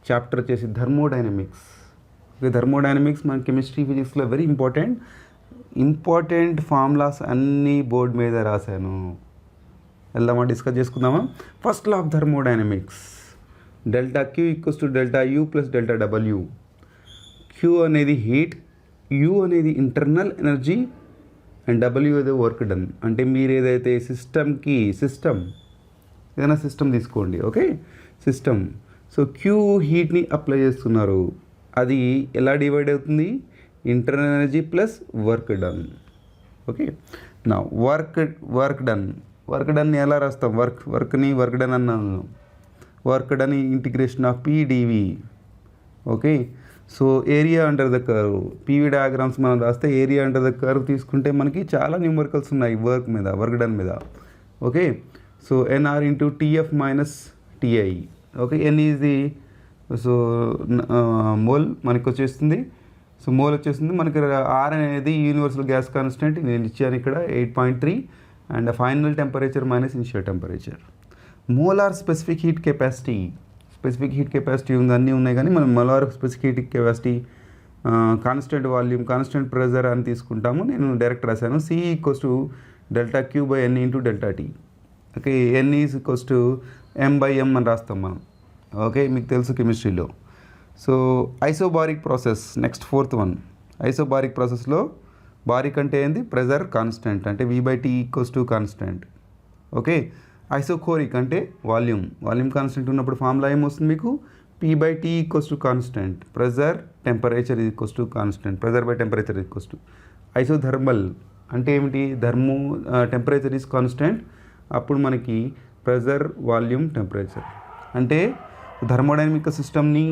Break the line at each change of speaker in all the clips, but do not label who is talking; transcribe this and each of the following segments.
Chapter వచ్చేసి thermodynamics. Okay, thermodynamics మన chemistry ఫిజిక్స్లో వెరీ ఇంపార్టెంట్ ఫార్ములాస్ అన్నీ బోర్డు మీద రాశాను. వెళ్దామా, డిస్కస్ చేసుకుందామా. First law of thermodynamics, delta Q equals to delta U plus delta W. Q అనేది హీట్, యూ అనేది ఇంటర్నల్ ఎనర్జీ అండ్ డబ్ల్యూ ఏదో వర్క్ డన్. అంటే మీరు ఏదైతే సిస్టమ్ ఏదైనా సిస్టమ్ తీసుకోండి, ఓకే, సిస్టమ్. సో క్యూ హీట్ని అప్లై చేస్తున్నారు, అది ఎలా డివైడ్ అవుతుంది, internal energy plus work done. Okay, నా వర్క్ డన్ ఎలా రాస్తాం, వర్క్ డన్ అన్నాను. Work done integration of PDV. Okay, so area under the curve, PV diagrams మనం రాస్తే ఏరియా అండర్ ద కర్వ్ తీసుకుంటే మనకి చాలా న్యూమరికల్స్ ఉన్నాయి వర్క్ డన్ మీద. Okay, so NR into TF minus TI. Okay, N is the mole మనకి వచ్చేస్తుంది. So mole వచ్చేస్తుంది మనకి. ఆర్ అనేది యూనివర్సల్ గ్యాస్ కాన్స్టెంట్ నేను ఇచ్చాను ఇక్కడ 8.3 and final temperature minus initial temperature. Molar specific heat capacity ఉంది, అన్నీ ఉన్నాయి, కానీ మనం molar specific heat capacity, constant volume, constant pressure అని తీసుకుంటాము. నేను డైరెక్ట్ రాశాను C equals to delta Q by N into delta T. Okay, N is equals to M by M అని రాస్తాం మనం. ఓకే, మీకు తెలుసు కెమిస్ట్రీలో. So isobaric process, next fourth one. Isobaric ప్రాసెస్లో బారిక్ అంటే ఏంది, ప్రెజర్ కాన్స్టెంట్, అంటే V by T equals to constant. Okay, isochoric అంటే వాల్యూమ్ కాన్స్టెంట్ ఉన్నప్పుడు ఫార్ములా ఏమొస్తుంది మీకు, P by T equals to constant, pressure temperature equals to constant, pressure by temperature equals to. Isothermal అంటే ఏమిటి, temperature is constant, అప్పుడు మనకి pressure volume temperature. అంటే thermodynamic సిస్టమ్ని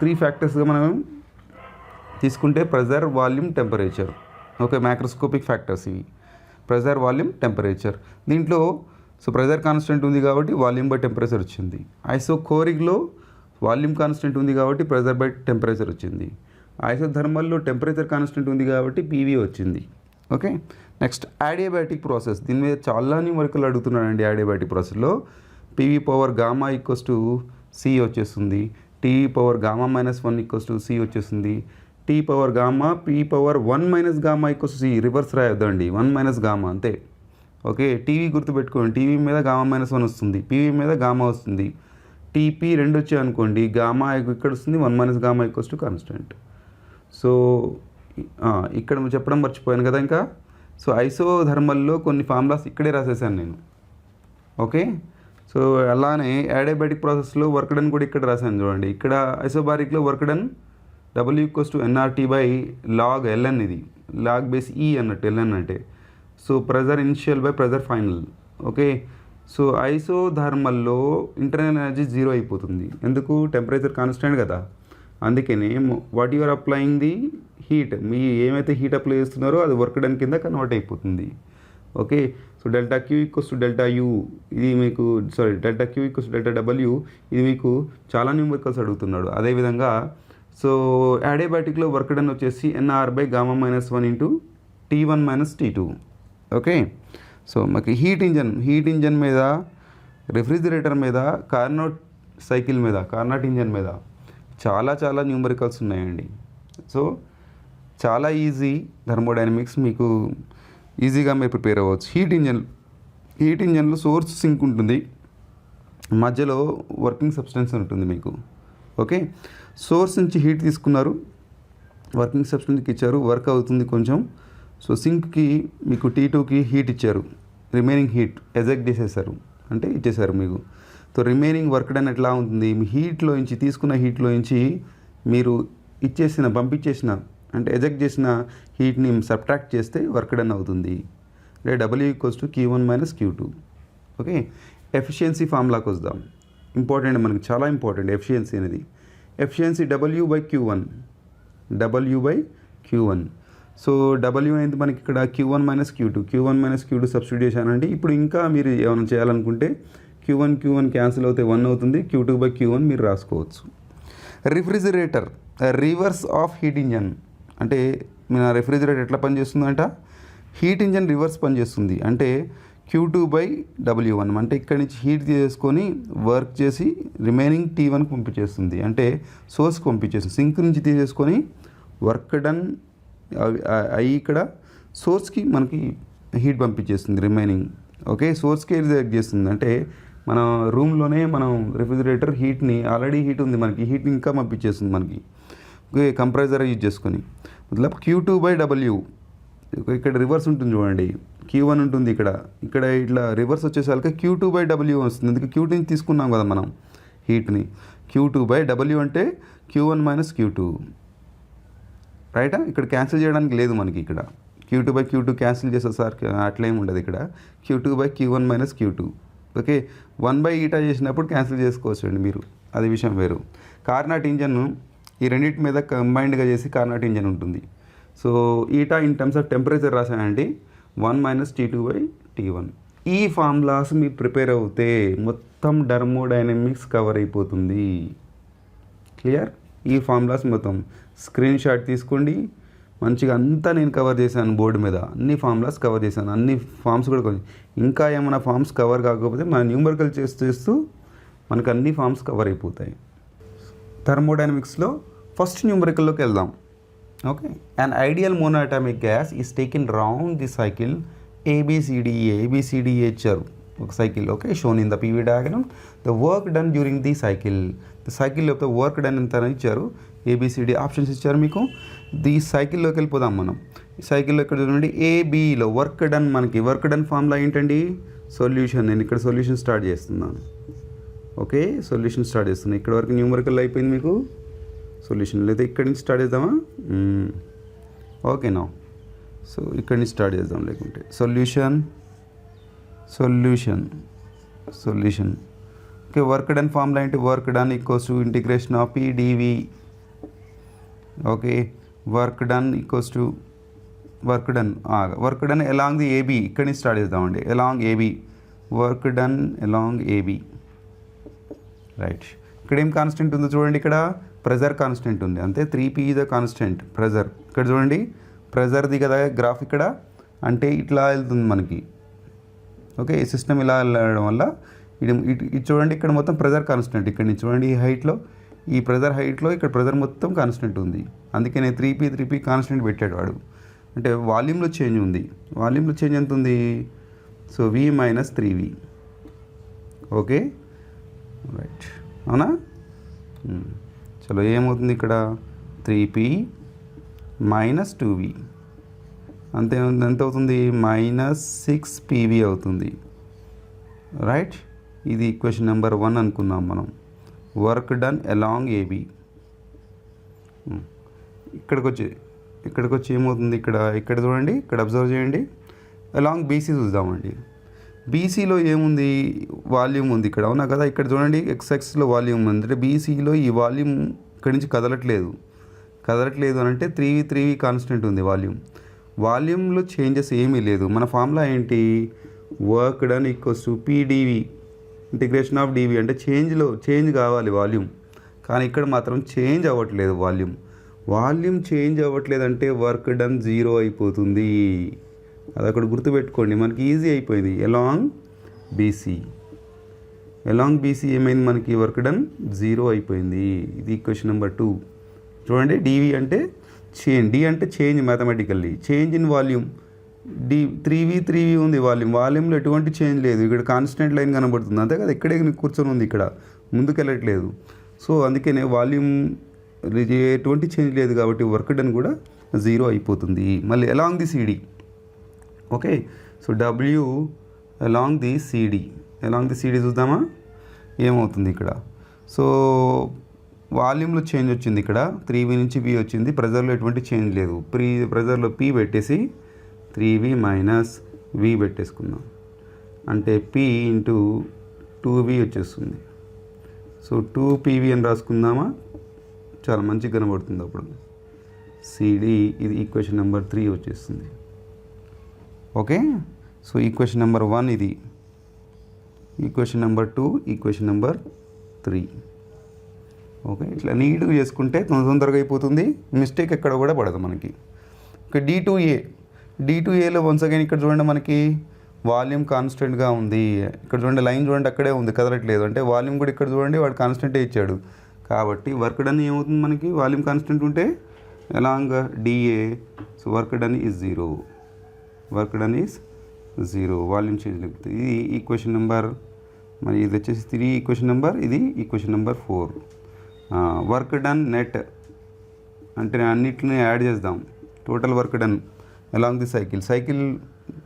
3 ఫ్యాక్టర్స్గా మనం తీసుకుంటే pressure, volume, temperature. Okay, macroscopic factors ఇవి, ప్రెజర్, వాల్యూమ్, టెంపరేచర్. దీంట్లో సో ప్రెజర్ కాన్స్టెంట్ ఉంది కాబట్టి వాల్యూమ్ బై టెంపరేచర్ వచ్చింది. ఐసోకోరిక్లో వాల్యూమ్ కాన్స్టెంట్ ఉంది కాబట్టి ప్రెజర్ బై టెంపరేచర్ వచ్చింది. ఐసోథర్మల్లో టెంపరేచర్ కాన్స్టెంట్ ఉంది కాబట్టి పీవీ వచ్చింది. Okay, next adiabatic process. దీని మీద చాలా న్యూమరికల్ అడుగుతున్నాడండి. యాడియాబాటిక్ ప్రాసెస్లో PV power gamma equals to C వచ్చేస్తుంది, T power gamma minus 1 equals to C వచ్చేస్తుంది, T power gamma P power 1 minus gamma equals to C. Reverse రాయొద్దండి, 1 minus gamma అంతే. Okay, TV గుర్తుపెట్టుకోండి, టీవీ మీద gamma minus 1 వస్తుంది, PV మీద gamma వస్తుంది. TP 2 వచ్చాయి అనుకోండి, గామా ఇక్కడ వస్తుంది, 1 minus gamma equals to constant. So ఇక్కడ చెప్పడం మర్చిపోయాను కదా ఇంకా. సో ఐసోథర్మల్లో కొన్ని ఫార్ములాస్ ఇక్కడే రాసేసాను నేను. ఓకే, సో అలానే యాడియాబాటిక్ ప్రాసెస్లో వర్క్ డన్ కూడా ఇక్కడ రాశాను చూడండి. ఇక్కడ ఐసోబారిక్లో work done W equals to NRT by log LN, ఇది లాగ్ బేస్ ఈ అన్నట్టు ఎల్ఎన్ అంటే. So pressure initial by pressure final. Okay, so ఐసోథర్మల్లో ఇంటర్నల్ ఎనర్జీ 0 అయిపోతుంది. ఎందుకు, టెంపరేచర్ కాన్స్టెంట్ కదా. అందుకనే what you're applying the heat, మీ ఏమైతే హీట్ అప్లై చేస్తున్నారో అది వర్క్ డన్ కింద కన్వర్ట్ అయిపోతుంది. Okay, so delta Q equals to delta U, ఇది మీకు delta Q equals to delta W, ఇది మీకు చాలా న్యూమరికల్స్ అడుగుతున్నాడు. అదేవిధంగా సో యాడియాబాటిక్లో వర్క్ డన్ వచ్చేసి NR by gamma minus 1 into T1 minus T2. Okay, so మాకు హీట్ ఇంజన్ మీద, రిఫ్రిజిరేటర్ మీద, కార్నాట్ ఇంజన్ మీద చాలా న్యూమరికల్స్ ఉన్నాయండి. సో చాలా ఈజీ థర్మోడైనమిక్స్, మీకు ఈజీగా మీరు ప్రిపేర్ అవ్వచ్చు. హీట్ ఇంజన్లో సోర్స్ సింక్ ఉంటుంది, మధ్యలో వర్కింగ్ సబ్స్టెన్స్ ఉంటుంది మీకు. ఓకే, సోర్స్ నుంచి హీట్ తీసుకున్నారు, వర్కింగ్ సబ్స్టెన్స్కి ఇచ్చారు, వర్క్ అవుతుంది కొంచెం. సో సింక్కి మీకు T2కి హీట్ ఇచ్చారు, రిమైనింగ్ హీట్ ఎజెక్ట్ చేసేసారు, అంటే ఇచ్చేసారు మీకు. సో రిమైనింగ్ వర్క్ డన్ ఎట్లా ఉంటుంది, మీ తీసుకున్న హీట్లో నుంచి మీరు పంపించేసిన అంటే ఎజెక్ట్ చేసిన హీట్ని సబ్ట్రాక్ట్ చేస్తే వర్క్ డన్ అవుతుంది. అంటే W equals to Q1 minus Q2. Okay, efficiency ఫార్ములాకి వద్దాం. ఇంపార్టెంట్, మనకి చాలా ఇంపార్టెంట్ ఎఫిషియన్సీ అనేది. Efficiency W by Q1. So W అయింది మనకి ఇక్కడ Q1 మైనస్ Q2 సబ్స్టిట్యూట్ చేశానండి. ఇప్పుడు ఇంకా మీరు ఏమైనా చేయాలనుకుంటే Q1 క్యాన్సిల్ అవుతే 1 అవుతుంది, Q2 బై Q1 మీరు రాసుకోవచ్చు. Refrigerator reverse of heat engine, అంటే మన రెఫ్రిజిరేటర్ ఎట్లా పనిచేస్తుందంట, హీట్ ఇంజన్ రివర్స్ పనిచేస్తుంది. అంటే Q2/W1 అంటే ఇక్కడి నుంచి హీట్ చేసుకొని వర్క్ చేసి రిమైనింగ్ T1కి పంపించేస్తుంది, అంటే సోర్స్కి పంపించేస్తుంది. సింక్ నుంచి తీసేసుకొని వర్క్ డన్ అయ్యి ఇక్కడ సోర్స్కి మనకి హీట్ పంపించేస్తుంది రిమైనింగ్. ఓకే, సోర్స్కి రిజెక్ట్ చేస్తుంది, అంటే మన రూమ్లోనే మనం రిఫ్రిజిరేటర్ హీట్ని ఆల్రెడీ హీట్ ఉంది మనకి, హీట్ని ఇంకా పంపించేస్తుంది మనకి. ఓకే, కంప్రెసర్ యూజ్ చేసుకొని మతలబ్ Q2/W. ఇక్కడ రివర్స్ ఉంటుంది చూడండి, Q1 ఉంటుంది ఇక్కడ ఇట్లా రివర్స్ వచ్చేసరికి Q2/W వస్తుంది. ఎందుకు Q2 నుంచి తీసుకున్నాం కదా మనం హీట్ని. Q2/W అంటే Q1 - Q2, రైటా? ఇక్కడ క్యాన్సిల్ చేయడానికి లేదు మనకి. ఇక్కడ Q2/Q2 క్యాన్సిల్ చేసేసరికి అట్లా ఏమి ఉండదు. ఇక్కడ Q2/Q1 - Q2. ఓకే, 1/η చేసినప్పుడు క్యాన్సిల్ చేసుకోవచ్చు అండి మీరు, అది విషయం వేరు. కార్నాట్ ఇంజన్ ఈ రెండింటి మీద కంబైన్డ్గా చేసి కార్నాట్ ఇంజన్ ఉంటుంది. So eta in terms of temperature రాసానండి, 1 - T2/T1. ఈ ఫార్ములాస్ మీరు ప్రిపేర్ అవుతే మొత్తం థర్మోడైనమిక్స్ కవర్ అయిపోతుంది. క్లియర్? ఈ ఫార్ములాస్ మొత్తం స్క్రీన్ షాట్ తీసుకోండి. మంచిగా అంతా నేను కవర్ చేశాను బోర్డు మీద, అన్ని ఫార్ములాస్ కవర్ చేశాను, అన్ని ఫార్మ్స్ కూడా ఇంకా ఏమైనా ఫార్మ్స్ కవర్ కాకపోతే మన న్యూమరికల్ చేస్తూ మనకు అన్ని ఫార్మ్స్ కవర్ అయిపోతాయి. థర్మోడైనమిక్స్లో ఫస్ట్ న్యూమరికల్లోకి వెళ్దాం. Okay, an ideal monoatomic gas is taken round the cycle ABCDE ఇచ్చారు ఒక cycle. Okay, shown in the PV diagram. The work done during the cycle of the work done ఎంత ఇచ్చారు, ABCD options ఇచ్చారు మీకు. ఈ సైకిల్లోకి వెళ్ళిపోదాం మనం. ఈ సైకిల్లో ఇక్కడ చూడండి, ABలో వర్క్ డన్, మనకి వర్క్ డన్ ఫార్ములా ఏంటండి, సొల్యూషన్. నేను ఇక్కడ సొల్యూషన్ స్టార్ట్ చేస్తున్నాను. ఓకే, సొల్యూషన్ స్టార్ట్ చేస్తున్నాను. ఇక్కడ వరకు న్యూమరికల్ అయిపోయింది మీకు సొల్యూషన్. లేదా ఇక్కడి నుంచి స్టార్ట్ చేద్దామా? ఓకేనా, సో ఇక్కడి నుంచి స్టార్ట్ చేద్దాం. లేకుంటే solution. Okay, work done formula ఏంటి, work done equals to integration of PdV. Okay, work done equals to work done along the AB. ఇక్కడి నుంచి స్టార్ట్ చేద్దామండి, along AB, work done along AB. Right, ఇక్కడ ఏం constant ఉందో చూడండి, ఇక్కడ pressure constant ఉంది, అంతే. 3P the constant pressure. ఇక్కడ చూడండి ప్రెజర్ది కదా గ్రాఫ్ ఇక్కడ, అంటే ఇట్లా వెళ్తుంది మనకి. ఓకే, సిస్టమ్ ఇలా వెళ్ళడం వల్ల ఇది చూడండి, ఇక్కడ మొత్తం ప్రెజర్ కాన్స్టెంట్. ఇక్కడ నుంచి చూడండి, ఈ హైట్లో, ఈ ప్రెజర్ హైట్లో ఇక్కడ ప్రెజర్ మొత్తం కాన్స్టెంట్ ఉంది. అందుకే నేను 3P కాన్స్టెంట్ పెట్టాడు వాడు. అంటే వాల్యూమ్లో చేంజ్ ఉంది. వాల్యూమ్లో చేంజ్ ఎంత ఉంది, so V - 3V. Okay, right, అవునా? చలో, ఏమవుతుంది ఇక్కడ, 3P - 2V అంతే. ఎంత అవుతుంది, -6PV అవుతుంది. రైట్, ఇది ఈక్వేషన్ నెంబర్ 1 అనుకున్నాం మనం. Work done along AB. ఇక్కడికి వచ్చి ఏమవుతుంది, ఇక్కడ చూడండి, ఇక్కడ అబ్జర్వ్ చేయండి. అలాంగ్ BC చూద్దామండి. BCలో ఏముంది, వాల్యూమ్ ఉంది ఇక్కడ, అవునా కదా? ఇక్కడ చూడండి, XXలో వాల్యూమ్ ఉంది, అంటే BCలో ఈ వాల్యూమ్ ఇక్కడి నుంచి కదలట్లేదు అని అంటే 3V కాన్స్టెంట్ ఉంది. వాల్యూమ్లో చేంజెస్ ఏమీ లేదు. మన ఫార్ములా ఏంటి, work done equals to PdV, integration of DV. అంటే చేంజ్ కావాలి వాల్యూమ్, కానీ ఇక్కడ మాత్రం చేంజ్ అవ్వట్లేదు. వాల్యూమ్ చేంజ్ అవ్వట్లేదంటే వర్క్ డన్ 0 అయిపోతుంది. అది అక్కడ గుర్తుపెట్టుకోండి, మనకి ఈజీ అయిపోయింది. అలాంగ్ BC ఏమైంది మనకి, వర్క్ డన్ 0 అయిపోయింది. ఇది ఈక్వేషన్ నెంబర్ 2. చూడండి, DV అంటే చేంజ్, D అంటే change mathematically, change in volume. 3V ఉంది వాల్యూమ్లో ఎటువంటి చేంజ్ లేదు. ఇక్కడ కాన్స్టెంట్ లైన్ కనబడుతుంది, అంతే కదా? ఇక్కడే కూర్చొని ఉంది, ఇక్కడ ముందుకు వెళ్ళట్లేదు. సో అందుకనే వాల్యూమ్ ఎటువంటి చేంజ్ లేదు కాబట్టి వర్క్ డన్ కూడా 0 అయిపోతుంది. మళ్ళీ along the CD. Okay, so W along the CD చూద్దామా ఏమవుతుంది ఇక్కడ. సో వాల్యూమ్లో చేంజ్ వచ్చింది, ఇక్కడ 3V నుంచి V వచ్చింది. ప్రెజర్లో ఎటువంటి చేంజ్ లేదు. ప్రెజర్లో P పెట్టేసి 3V - V పెట్టేసుకుందాం, అంటే P × 2V వచ్చేస్తుంది. సో 2PV అని రాసుకుందామా, చాలా మంచిగా కనబడుతుంది అప్పుడు. CD, ఇది ఈక్వేషన్ నెంబర్ 3 వచ్చేస్తుంది. ఓకే, సో ఈక్వేషన్ నెంబర్ 1 ఇది, equation number 2, equation number 3. Okay, ఇట్లా నీట్గా చేసుకుంటే తొందరగా అయిపోతుంది, మిస్టేక్ ఎక్కడ కూడా పడదు మనకి. Okay, D2A. D2Aలో వన్స్ అగైన్ ఇక్కడ చూడండి, మనకి వాల్యూమ్ కాన్స్టెంట్గా ఉంది. ఇక్కడ చూడండి లైన్ చూడండి అక్కడే ఉంది, కదలట్లేదు. అంటే వాల్యూమ్ కూడా ఇక్కడ చూడండి వాడు కాన్స్టెంటే ఇచ్చాడు. కాబట్టి వర్క్ డన్ ఏమవుతుంది మనకి, వాల్యూమ్ కాన్స్టెంట్ ఉంటే along DA. So work done is 0, work done is 0, volume change లేకపోతే. ఇది ఈక్వేషన్ నెంబర్, మరి ఇది వచ్చేసి 3 ఈక్వేషన్ నెంబర్, ఇది equation number 4. Work done net అంటే అన్నిటిని యాడ్ చేద్దాం. Total work done along the cycle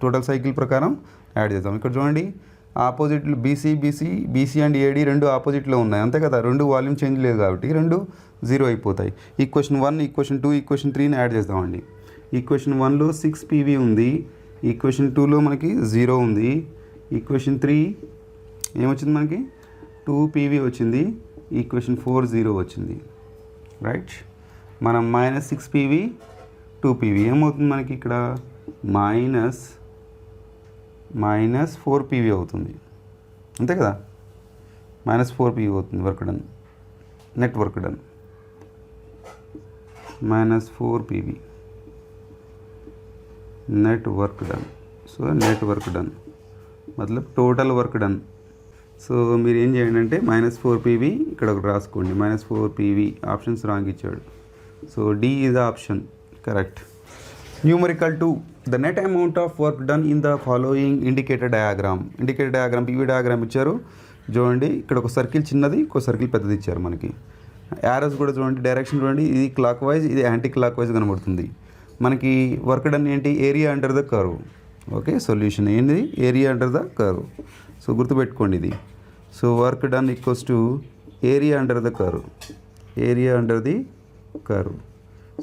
total cycle ప్రకారం యాడ్ చేద్దాం. ఇక్కడ చూడండి ఆపోజిట్లు బీసీ అండ్ ఏడీ రెండు ఆపోజిట్లో ఉన్నాయి అంతే కదా, రెండు వాల్యూమ్ చేంజ్ లేదు కాబట్టి రెండు 0 అయిపోతాయి. ఈక్వేషన్ 1, ఈక్వేషన్ 2, ఈక్వేషన్ 3ని యాడ్ చేద్దామండి. ఈక్వేషన్ 1లో 6 PV ఉంది, ఈక్వేషన్ 2లో మనకి 0 ఉంది, ఈక్వేషన్ 3 ఏమొచ్చింది మనకి 2 PV వచ్చింది, ఈక్వేషన్ 4 0 వచ్చింది. రైట్, మనం -6 PV 2 PV ఏమవుతుంది మనకి ఇక్కడ -4 PV అవుతుంది అంతే కదా, -4 PV అవుతుంది work done, net work done -4 PV net work done. So net work done మతలబ్ టోటల్ వర్క్ డన్. సో మీరు ఏం చేయండి అంటే -4 PV ఇక్కడ ఒకటి రాసుకోండి, -4 PV ఆప్షన్స్ రాంగ్ ఇచ్చాడు. So D is the option correct. Numerical 2, the net amount of work done in the following indicator diagram. Indicator diagram PV diagram ఇచ్చారు చూడండి. ఇక్కడ ఒక సర్కిల్ చిన్నది, ఒక సర్కిల్ పెద్దది ఇచ్చారు మనకి. యారోస్ కూడా చూడండి, డైరెక్షన్ చూడండి, ఇది క్లాక్ వైజ్, ఇది యాంటీ క్లాక్ వైజ్ కనబడుతుంది మనకి. వర్క్ డన్ ఏంటి, area under the curve. Okay, solution ఏంటి, area under the curve. So గుర్తుపెట్టుకోండి ఇది. So work done equals to area under the curve, area under the curve.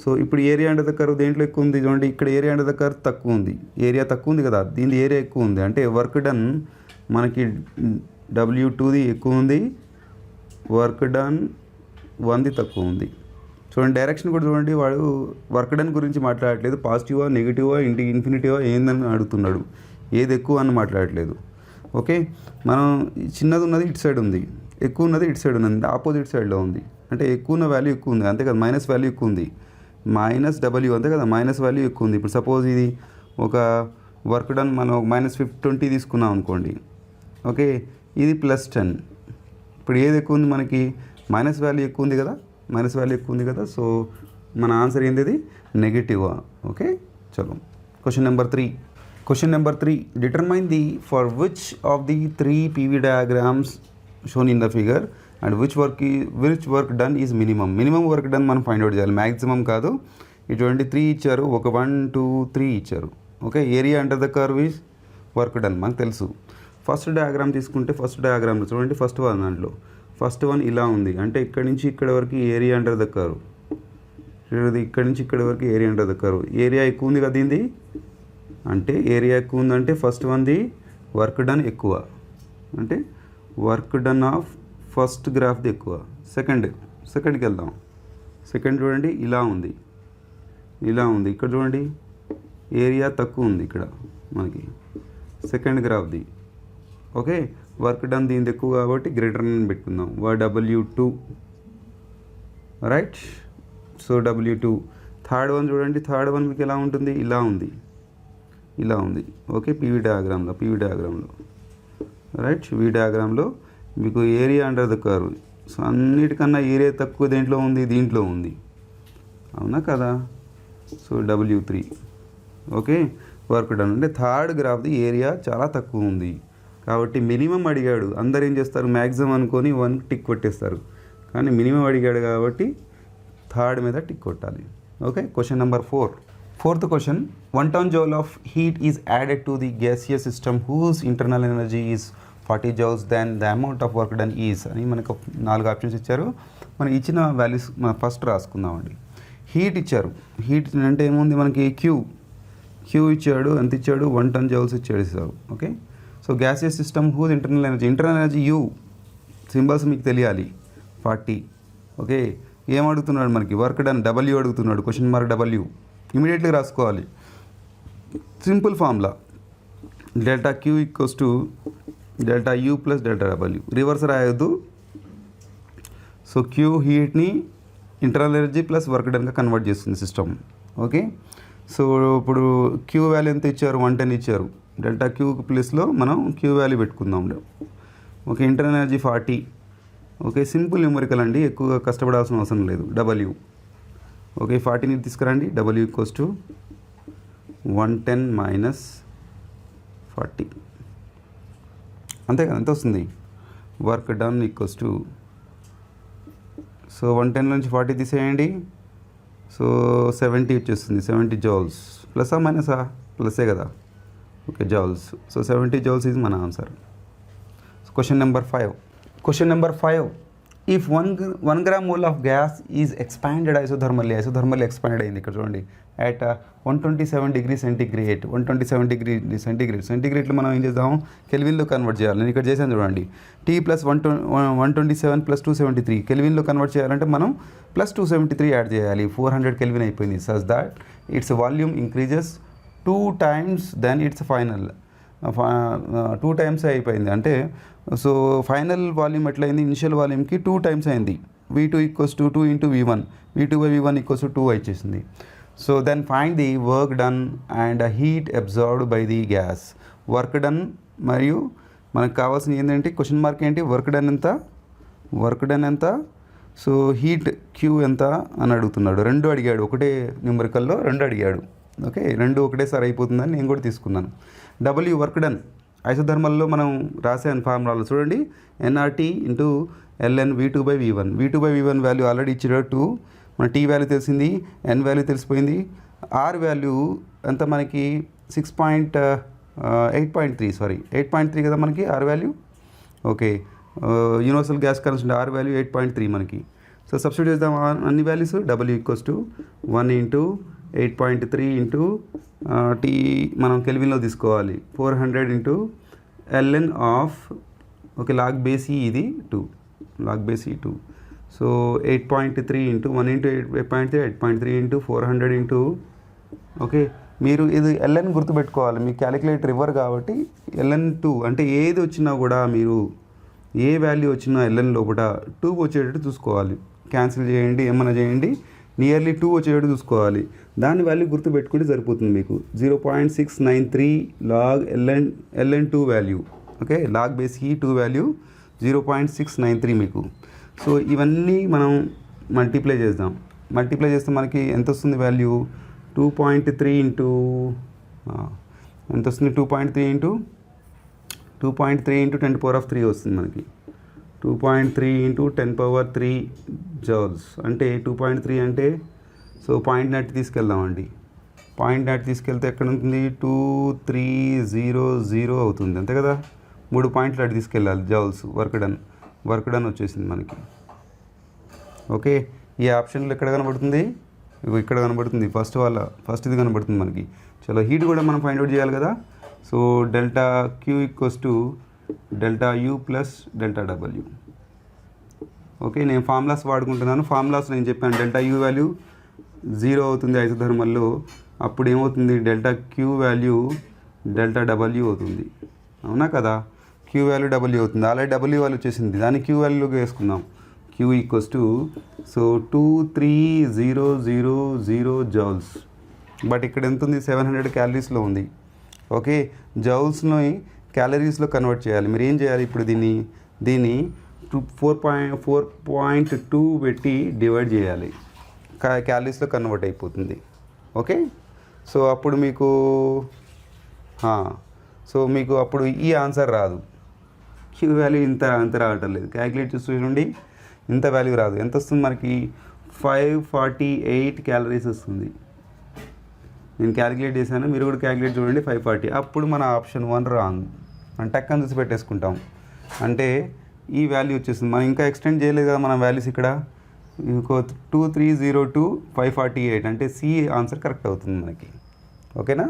So ఇప్పుడు area under the curve దేంట్లో ఎక్కువ ఉంది చూడండి, ఇక్కడ ఏరియా అండర్ ద కర్వ్ తక్కువ ఉంది, ఏరియా తక్కువ ఉంది కదా, దీని ఏరియా ఎక్కువ ఉంది. అంటే వర్క్ డన్ మనకి W2ది ఎక్కువ ఉంది, వర్క్ డన్ 1ది తక్కువ ఉంది. చూడండి డైరెక్షన్ కూడా చూడండి, వాడు వర్క్ డన్ గురించి మాట్లాడట్లేదు, పాజిటివా నెగిటివా ఇన్ఫినిటివా ఏందని అడుగుతున్నాడు, ఏది ఎక్కువ అని మాట్లాడట్లేదు. ఓకే, మనం చిన్నది ఉన్నది ఇటు సైడ్ ఉంది, ఎక్కువ ఉన్నది ఇటు సైడ్ ఉంది, ఆపోజిట్ సైడ్లో ఉంది. అంటే ఎక్కువ ఉన్న వాల్యూ ఎక్కువ ఉంది అంతే కదా, మైనస్ వాల్యూ ఎక్కువ ఉంది, -W అంతే కదా, మైనస్ వాల్యూ ఎక్కువ ఉంది. ఇప్పుడు సపోజ్ ఇది ఒక వర్క్ డన్ మనం -20 తీసుకున్నాం అనుకోండి. ఓకే, ఇది +10. ఇప్పుడు ఏది ఎక్కువ ఉంది మనకి, మైనస్ వాల్యూ ఎక్కువ ఉంది కదా, మైనస్ వాల్యూ ఎక్కువ ఉంది కదా. సో మన ఆన్సర్ ఏంది, ఇది నెగిటివా. ఓకే, చలో question number 3, determine the for which of the 3 PV diagrams shown in the figure and which work done is minimum work done మనం ఫైండ్ అవుట్ చేయాలి, మ్యాక్సిమం కాదు. ఇటువంటి 3 ఇచ్చారు, ఒక 1 2 3 ఇచ్చారు. Okay, area under the curve is work done మనకు తెలుసు. First diagram తీసుకుంటే ఫస్ట్ డయాగ్రామ్లో చూడండి, ఫస్ట్ వన్ ఇలా ఉంది, అంటే ఇక్కడ నుంచి ఇక్కడ వరకు ఏరియా అండర్ ద కర్వ్, ఇక్కడ నుంచి ఇక్కడ వరకు area under the curve. Area ఎక్కువ ఉంది కదా దీనిది, అంటే ఏరియా ఎక్కువ ఉందంటే ఫస్ట్ వన్ది వర్క్ డన్ ఎక్కువ, అంటే వర్క్ డన్ ఆఫ్ ఫస్ట్ గ్రాఫ్ది ఎక్కువ. సెకండ్కి వెళ్దాం. సెకండ్ చూడండి ఇలా ఉంది, ఇక్కడ చూడండి ఏరియా తక్కువ ఉంది ఇక్కడ మనకి సెకండ్ గ్రాఫ్ది. ఓకే, వర్క్ డన్ దీనిది ఎక్కువ కాబట్టి గ్రేటర్ అని పెట్టుకుందాం, W2. Right, so W2. Third one చూడండి, థర్డ్ వన్ మీకు ఎలా ఉంటుంది, ఇలా ఉంది. ఓకే, PV డయాగ్రామ్లో రైట్, V డయాగ్రామ్లో మీకు area under the curve. So అన్నిటికన్నా ఏరియా తక్కువ దీంట్లో ఉంది, అవునా కదా. So W3. Okay, work done అంటే థర్డ్ గ్రాఫ్ది ఏరియా చాలా తక్కువ ఉంది కాబట్టి మినిమం అడిగాడు. అందరు ఏం చేస్తారు, మ్యాక్సిమం అనుకొని 1 టిక్ కొట్టేస్తారు, కానీ మినిమం అడిగాడు కాబట్టి థర్డ్ మీద టిక్ కొట్టాలి. Okay, question number 4. Fourth question, 1 ton joule of heat is added to the gaseous system whose internal energy is 40 joules, then the amount of work done is అని మనకు 4 options ఇచ్చారు. మనం ఇచ్చిన values మనం first రాసుకుందామండి. Heat ఇచ్చారు, heat అంటే ఏముంది మనకి క్యూ ఇచ్చాడు, ఎంత ఇచ్చాడు, 1 ton joules ఇచ్చాడు. Okay, so gaseous system whose internal energy U symbols మీకు తెలియాలి, 40. ఓకే, ఏం అడుగుతున్నాడు మనకి, వర్క్ డన్ W అడుగుతున్నాడు, క్వశ్చన్ మార్క్ W ఇమీడియట్లీ రాసుకోవాలి. Simple formula ΔQ equals to ΔU plus ΔW, reverse రాయొద్దు. సో క్యూ హీట్ని ఇంటర్నల్ ఎనర్జీ ప్లస్ వర్క్ డన్గా కన్వర్ట్ చేస్తుంది సిస్టమ్. ఓకే, సో ఇప్పుడు క్యూ వాల్యూ ఎంత ఇచ్చారు, 110 ఇచ్చారు, డెల్టా క్యూ ప్లేస్లో మనం క్యూ వాల్యూ పెట్టుకుందాం. Okay, internal energy 40. Okay, simple numerical అండి, ఎక్కువగా కష్టపడాల్సిన అవసరం లేదు. డబ్ల్యూ, ఓకే 40ని తీసుకురండి. డబ్ల్యూ ఈక్వల్స్ టు 110 మైనస్ 40, అంతే కదా, ఎంత వస్తుంది? Work done equals to, so 110 నుంచి 40 తీసేయండి, సో 70 వచ్చేస్తుంది. 70 జౌల్స్, ప్లసా మైనసా? ప్లస్సే కదా. Okay, joules. So 70 joules is మన answer. Question number 5. Question number 5. If 1 gram mole of gas is expanded isothermally expanded అయింది ఇక్కడ చూడండి, అట్ 127 డిగ్రీ సెంటిగ్రేడ్. 127 డిగ్రీ సెంటిగ్రేడ్లో మనం ఏం చేద్దాం, కెల్విన్లో కన్వర్ట్ చేయాలి. నేను ఇక్కడ చేశాను చూడండి, T ప్లస్ 127 ప్లస్ 273 కెల్విన్లో కన్వర్ట్ చేయాలంటే మనం ప్లస్ 273 యాడ్ చేయాలి. 400 కెల్విన్ అయిపోయింది. Such that it's volume increases 2 times then it's final. 2 times అయిపోయింది అంటే, సో ఫైనల్ వాల్యూమ్ ఎట్లయింది, ఇనిషియల్ వాల్యూమ్కి 2 times అయింది. V2 equals to 2 into V1, V2 by V1 equals to 2 వచ్చేసింది. So then find the work done and heat observed by the gas. Work done మరియు మనకు కావాల్సిన ఏంటంటే క్వశ్చన్ మార్క్ ఏంటి, వర్క్ డన్ ఎంత, సో హీట్ క్యూ ఎంత అని అడుగుతున్నాడు. 2 అడిగాడు, ఒకటే న్యూమరికల్లో 2 అడిగాడు. ఓకే, 2 ఒకటేసారి అయిపోతుందని నేను కూడా తీసుకున్నాను. డబ్ల్యూ వర్క్ డన్ ఐసోథర్మల్లో మనం రాసాను ఫార్ములాలో చూడండి, NRT into LN V2 by V1. V2 by V1 value already ఇచ్చాడు 2, మన టీ వాల్యూ తెలిసింది, ఎన్ వాల్యూ తెలిసిపోయింది. ఆర్ వాల్యూ ఎంత మనకి 8.3 కదా మనకి R value. Okay, universal gas constant R value 8.3 మనకి. సో సబ్స్టిట్యూట్ చేద్దాం అన్ని values. W equals to 1 into 8.3 into T మనం కెల్విన్లో తీసుకోవాలి, 400 into ln of, okay log base e ఇది 2, log base e 2. So 8.3 into 1 into 8.3 into 400 into, okay మీరు ఇది ln గుర్తుపెట్టుకోవాలి, మీ క్యాలిక్యులేటర్ ఇవ్వరు కాబట్టి ln2 అంటే ఏది వచ్చినా కూడా మీరు ఏ వాల్యూ వచ్చినా ln లోపల 2 వచ్చేటట్టు చూసుకోవాలి. క్యాన్సిల్ చేయండి, ఏమన్నా చేయండి, నియర్లీ 2 వచ్చేటట్టు చూసుకోవాలి. దాని వాల్యూ గుర్తుపెట్టుకుంటే సరిపోతుంది మీకు. 0.693 log ln2 value. Okay, log base e 2 value 0.693 మీకు. సో ఇవన్నీ మనం మల్టిప్లై చేద్దాం. మల్టిప్లై చేస్తే మనకి ఎంత వస్తుంది వాల్యూ, 2.3 ఇంటూ ఎంత వస్తుంది, 2.3 ఇంటూ 10³ వస్తుంది మనకి. 2.3 ఇంటూ 10³ జౌల్స్ అంటే 2.3 అంటే, సో పాయింట్ నెట్ తీసుకెళ్దామండి. పాయింట్ నెట్ తీసుకెళ్తే ఎక్కడ ఉంటుంది, 2300 అవుతుంది, అంతే కదా. 3 పాయింట్లు అటు తీసుకెళ్ళాలి. జౌల్స్ వర్క్ డన్ వచ్చేసింది మనకి. ఓకే, ఈ ఆప్షన్లో ఎక్కడ కనబడుతుంది, ఇక్కడ కనబడుతుంది, ఫస్ట్ ఇది కనబడుతుంది మనకి. చలో హీట్ కూడా మనం ఫైండ్ అవుట్ చేయాలి కదా. So delta Q equals to delta U plus delta W. Okay, నేను ఫార్ములాస్ వాడుకుంటున్నాను. ఫార్ములాస్ నేను చెప్పాను, డెల్టా యూ వాల్యూ 0 అవుతుంది ఐసోథర్మల్లో, అప్పుడు ఏమవుతుంది, delta Q value delta W అవుతుంది, అవునా కదా. క్యూ వాల్యూ డబ్ల్యూ అవుతుంది, ఆల్రెడీ డబ్ల్యూ వాల్యూ వచ్చేసింది, దాన్ని క్యూ వాల్యూలోకి వేసుకుందాం. Q equals to, so 23000 joules, but ఇక్కడ ఎంత ఉంది, 700 క్యాలరీస్లో ఉంది. ఓకే, జౌల్స్ని క్యాలరీస్లో కన్వర్ట్ చేయాలి. మీరు ఏం చేయాలి ఇప్పుడు, దీన్ని 4.2 పెట్టి డివైడ్ చేయాలి, క్యాలరీస్లో కన్వర్ట్ అయిపోతుంది. ఓకే, సో అప్పుడు మీకు అప్పుడు ఈ ఆన్సర్ రాదు, క్యూ వాల్యూ ఇంత రావటం లేదు. క్యాలిక్యులేట్ చేసి చూడండి, ఇంత వాల్యూ రాదు. ఎంత వస్తుంది మనకి, 548 క్యాలరీస్ వస్తుంది. నేను క్యాలిక్యులేట్ చేశాను, మీరు కూడా క్యాలిక్యులేట్ చూడండి, 540. అప్పుడు మన ఆప్షన్ 1 రాంగ్, మనం టక్కని చూసి పెట్టేసుకుంటాం. అంటే ఈ వాల్యూ వచ్చేస్తుంది. మనం ఇంకా ఎక్స్టెండ్ చేయలేదు కదా మన వాల్యూస్ ఇక్కడ. ఇంకో 2302 548 అంటే సి ఆన్సర్ కరెక్ట్ అవుతుంది మనకి. ఓకేనా.